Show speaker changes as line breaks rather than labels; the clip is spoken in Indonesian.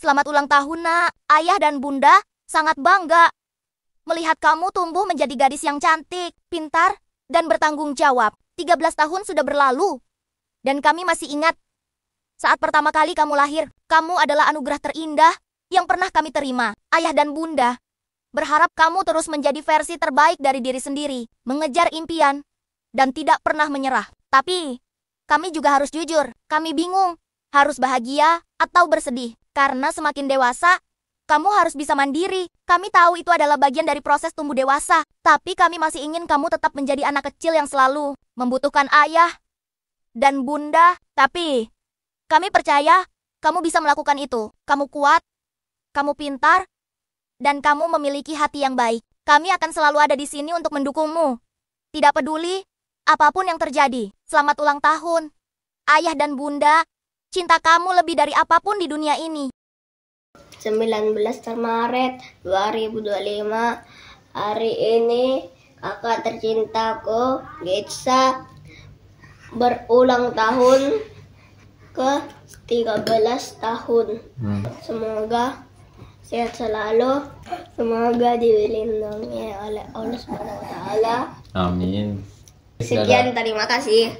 Selamat ulang tahun, Nak. Ayah dan Bunda sangat bangga melihat kamu tumbuh menjadi gadis yang cantik, pintar, dan bertanggung jawab. 13 tahun sudah berlalu, dan kami masih ingat saat pertama kali kamu lahir. Kamu adalah anugerah terindah yang pernah kami terima. Ayah dan Bunda berharap kamu terus menjadi versi terbaik dari diri sendiri, mengejar impian, dan tidak pernah menyerah. Tapi, kami juga harus jujur. Kami bingung, harus bahagia atau bersedih. Karena semakin dewasa, kamu harus bisa mandiri. Kami tahu itu adalah bagian dari proses tumbuh dewasa. Tapi kami masih ingin kamu tetap menjadi anak kecil yang selalu membutuhkan ayah dan bunda. Tapi, kami percaya kamu bisa melakukan itu. Kamu kuat, kamu pintar, dan kamu memiliki hati yang baik. Kami akan selalu ada di sini untuk mendukungmu. Tidak peduli apapun yang terjadi. Selamat ulang tahun, ayah dan bunda. Cinta kamu lebih dari apapun di dunia ini.
19 Maret 2025. Hari ini kakak tercintaku, Getsa, berulang tahun ke 13 tahun. Semoga sehat selalu. Semoga dilindungi oleh Allah Subhanahu wa Ta'ala.
Amin.
Sekian, terima kasih.